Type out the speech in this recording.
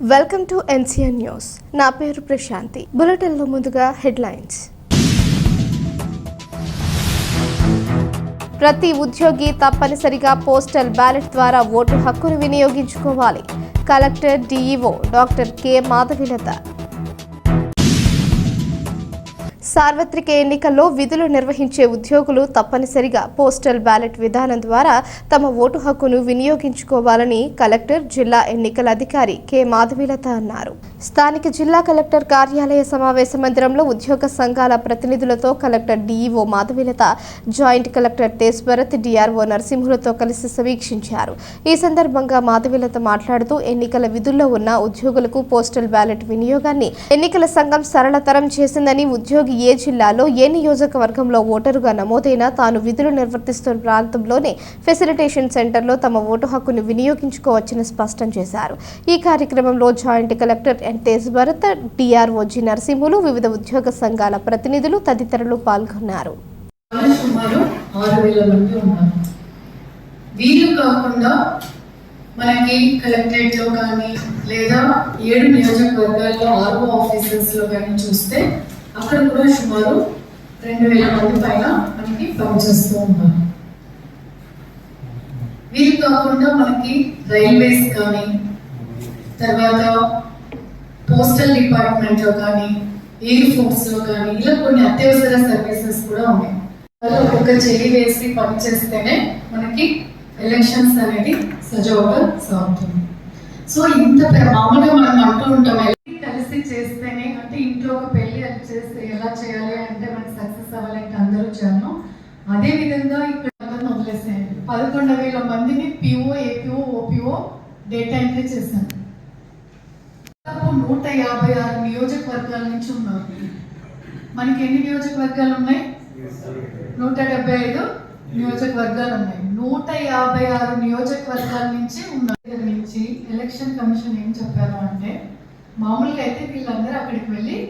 Welcome to NCN news. నా పేరు ప్రశాంతి. బులెటిన్లో ముందుగా హెడ్లైన్స్. ప్రతి ఉద్యోగి తప్పనిసరిగా పోస్టల్ బ్యాలెట్ ద్వారా ఓటు హక్కును వినియోగించుకోవాలి. Collector DEO doctor K Madhavi Latha. సార్వత్రిక ఎన్నికల్లో విధులు నిర్వహించే ఉద్యోగులు తప్పనిసరిగా పోస్టల్ బ్యాలెట్ విధానం ద్వారా తమ ఓటు హక్కును వినియోగించుకోవాలని కలెక్టర్, జిల్లా ఎన్నికల అధికారి కె మాధవిలత అన్నారు. స్థానిక జిల్లా కలెక్టర్ కార్యాలయ సమావేశ మందిరంలో ఉద్యోగ సంఘాల ప్రతినిధులతో collector DEO Madhavilatha, joint collector Tej Bharat, DRO నరసింహులతో కలిసి సమీక్షించారు. ఈ సందర్భంగా మాధవిలత మాట్లాడుతూ ఎన్నికల విధుల్లో ఉన్న ఉద్యోగులకు పోస్టల్ బ్యాలెట్ వినియోగాన్ని ఎన్నికల సంఘం సరళతరం చేసిందని, ఉద్యోగి ఏ జిల్లాలో ఏ నియోజకవర్గంలో ఓటరుగా నమోదైనా తాను విధులు నిర్వర్తిస్తున్న ప్రాంతంలోనే ఫెసిలిటేషన్ సెంటర్లో తమ ఓటు హక్కును వినియోగించుకోవచ్చని స్పష్టం చేశారు. ఈ కార్యక్రమంలో joint collector N Tej Bharat, DRO G Narasimhulu, వివిధ ఉద్యోగ సంఘాల ప్రతినిధులు తదితరులు పాల్గొన్నారు. మనకి కలెక్టరేట్ లో కానీ లేదా 7 నియోజకవర్గాల్లో ఆర్ఓ ఆఫీసెస్ లో కానీ చూస్తే అక్కడ కూడా సుమారు 2000 మంది పైన మనకి పనిచేస్తూ ఉన్నారు. వీరు కాకుండా మనకి రైల్వేస్ కానీ, తర్వాత పోస్టల్ డిపార్ట్మెంట్ లో కానీ, ఎయిర్ ఫోర్స్ లో కానీ, ఇలా కొన్ని అత్యవసర సర్వీసెస్ కూడా ఉన్నాయి. ఒక్కొక్క చెయ్యి వేసి పనిచేస్తేనే మనకి ఎలక్షన్స్ అనేది సజావుగా సాగుతుంది. సో ఇంత మామూలుగా మనం అంటూ ఉంటాం, కలిసి చేస్తేనే, అంటే ఇంట్లో ఒక పెళ్లి అది చేస్తే ఎలా చేయాలి అంటే మనకి సక్సెస్ అవ్వాలంటే అందరూ చేయను. అదే విధంగా ఇక్కడ వదిలేసేయండి. 11,000 మందిని PO, APO, Oppo data entry చేశాను. 156 నియోజకవర్గాల నుంచి ఉన్నారు. మనకి ఎన్ని నియోజకవర్గాలు ఉన్నాయి? 175 నియోజకవర్గాలు ఉన్నాయి. 156 నియోజకవర్గాల నుంచి ఉన్న నుంచి ఎలక్షన్ కమిషన్ ఏం చెప్పారు అంటే, మామూలుగా అయితే వీళ్ళందరూ అక్కడికి వెళ్ళి